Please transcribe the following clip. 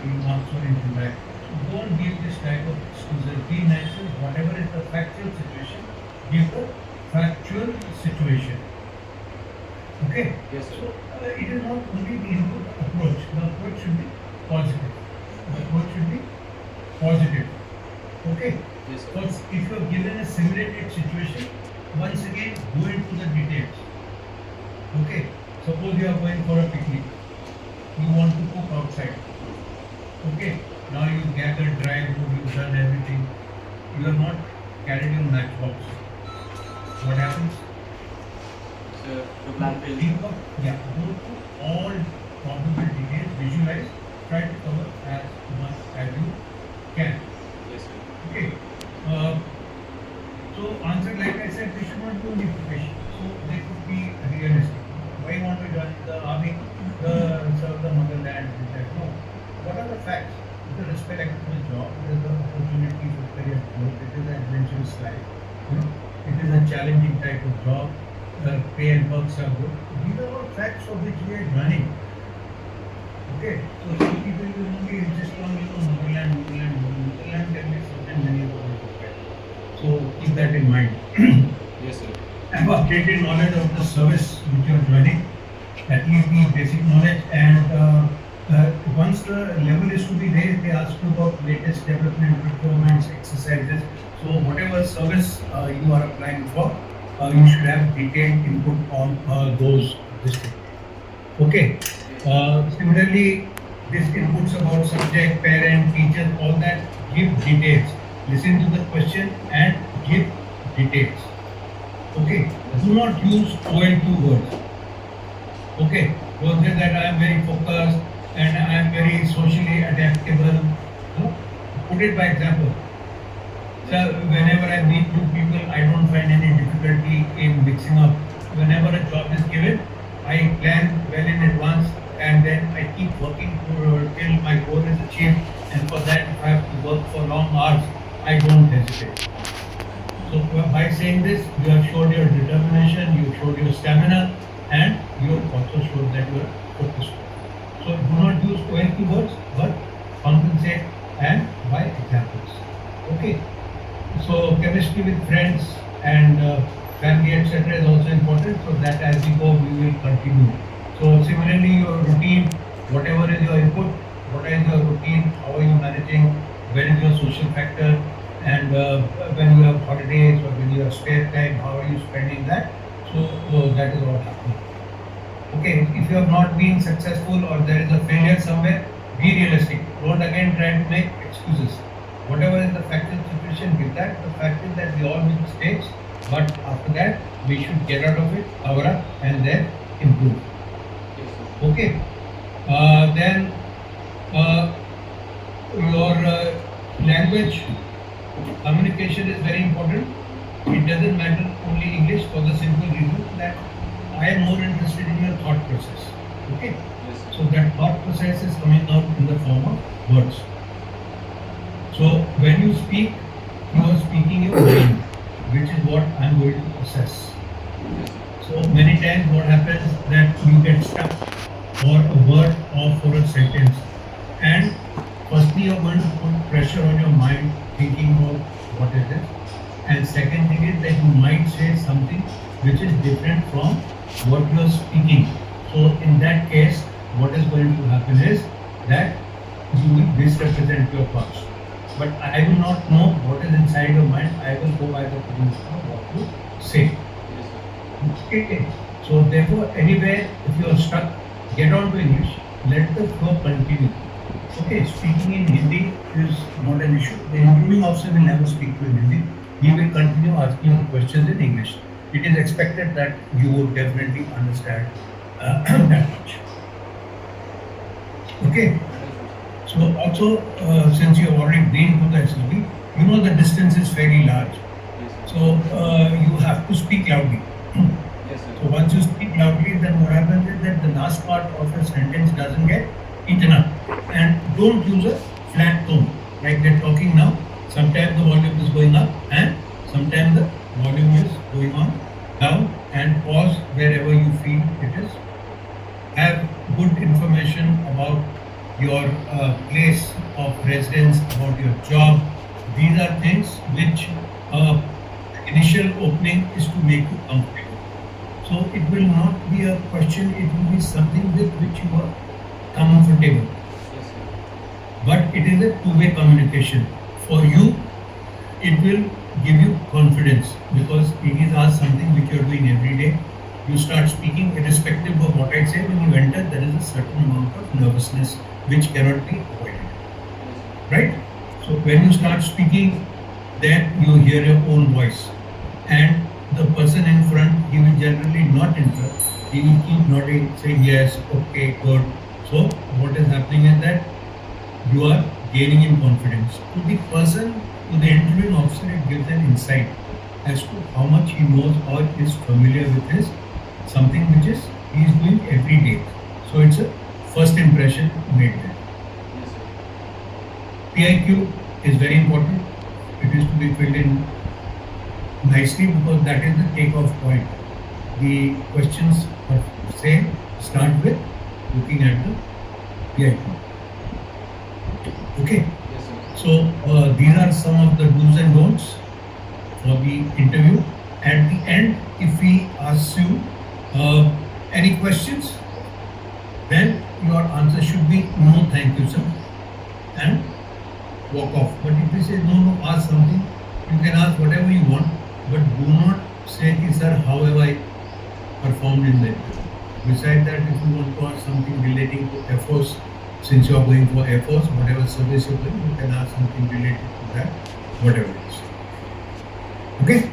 marks were incorrect. So don't give this type of excuses. Be natural. Whatever is the factual situation, give the factual situation. Okay? Yes, sir. So it is not only the input approach. The approach should be positive. The approach should be positive. Okay? Yes, sir. Because if you are given a simulated situation, once again go into the details. Okay? Suppose you are going for a picnic. You want to cook outside. Okay? Now you gather dry wood, you've done everything. You are not carried your matchbox. What happens? The plan fails. Think of, yeah, go to all possible details, visualize, try to cover as much as you can. Yes, sir. Okay. So answer, like I said, they should not do any profession. So they could be realistic. Why want to join the army? Serve the motherland. No. What are the facts? It's a respectable job. It is the opportunity for career growth. It is an adventurous life. It is a challenging type of job. Pay and perks are good. These are all facts for which we are joining. Okay. So some people will only insist on motherland. There is certain many of them. So keep that in mind. Yes, sir. Have updated knowledge of the service which you are joining, at least the basic knowledge, and once the level is to be raised, they ask you about latest development, performance, exercises. So whatever service you are applying for, you should have detailed input on those districts. Okay. Similarly, this inputs about subject, parent, teacher, all that, give details. Listen to the question and give details. Okay. Do not use OL2 words. Okay. Don't say that I am very focused and I am very socially adaptable. No? Put it by example. So whenever I meet new people, I don't find any difficulty in mixing up. Whenever a job is given, I plan well in advance and then I keep working till my goal is achieved. And for that, if I have to work for long hours, I don't hesitate. So by saying this, you have showed your determination, you have showed your stamina, and you have also showed that you are focused. So do not use OLQ words, but compensate and by examples. Okay. So chemistry with friends and family, etc. is also important. So that as we go, we will continue. So similarly, your routine, whatever is your input, what is your routine, how are you managing, where is your social factor, and when you have holidays or when you have spare time, how are you spending that? So that is all happening. Okay, if you have not been successful or there is a failure somewhere, be realistic. Don't again try to make excuses. Whatever is the factual situation, give that. The fact is that we all make mistakes, but after that, we should get out of it, cover up, and then improve. Okay. Then your language communication is very important. It doesn't matter only English for the simple reason that I am more interested in your thought process. Okay. Yes. So that thought process is coming out in the form of words. So when you speak, you are speaking your mind, which is what I am going to assess. So many times what happens that you get stuck for a word or for a sentence, and firstly you are going to put pressure on your mind thinking about what it is, and second thing is that you might say something which is different from what you are speaking. So in that case, what is going to happen is that you will misrepresent your thoughts. But I will not know what is inside your mind. I will go by the principle of what you say. Okay. So therefore, anywhere if you are stuck, get on to English. Let the flow continue. Okay. Speaking in Hindi is not an issue. The interviewing officer will never speak to you in Hindi. He will continue asking you questions in English. It is expected that you would definitely understand that much. Okay. So also, since you have already been to the SSB, you know the distance is fairly large. So you have to speak loudly. Yes, sir. So once you speak loudly, then what happens is that the last part of a sentence doesn't get eaten up. And don't use a flat tone like they're talking now. Sometimes the volume is going up and sometimes the volume is going on down, and pause wherever you feel it is. Have good information about your place of residence, about your job. These are things which initial opening is to make you comfortable. So it will not be a question, it will be something with which you are comfortable. Yes, sir. But it is a two-way communication. For you, it will give you confidence because it is all something which you are doing every day. You start speaking irrespective of what I say. When you enter, there is a certain amount of nervousness which cannot be avoided. Yes, sir. Right? So when you start speaking, then you hear your own voice. And the person in front, he will generally not interrupt. He will keep nodding, saying yes, okay, good. So what is happening is that you are gaining in confidence. To the person, to the interviewing officer, it gives an insight as to how much he knows or is familiar with his something which is he is doing every day. So it's a first impression made there. Yes, sir. PIQ is very important. It is to be filled in nicely because that is the takeoff point. The questions of say start with looking at the PIQ. Okay. Yes, sir. So these are some of the do's and don'ts for the interview. At the end, if he asks you any questions, then your answer should be no, thank you, sir, and walk off. But if he says no, ask something, you can ask whatever you want, but do not say, sir, how have I performed in the interview. Besides that, if you want to ask something relating to Air Force, since you are going for Air Force, whatever service you're going, you can ask something related to that, whatever it is. Okay?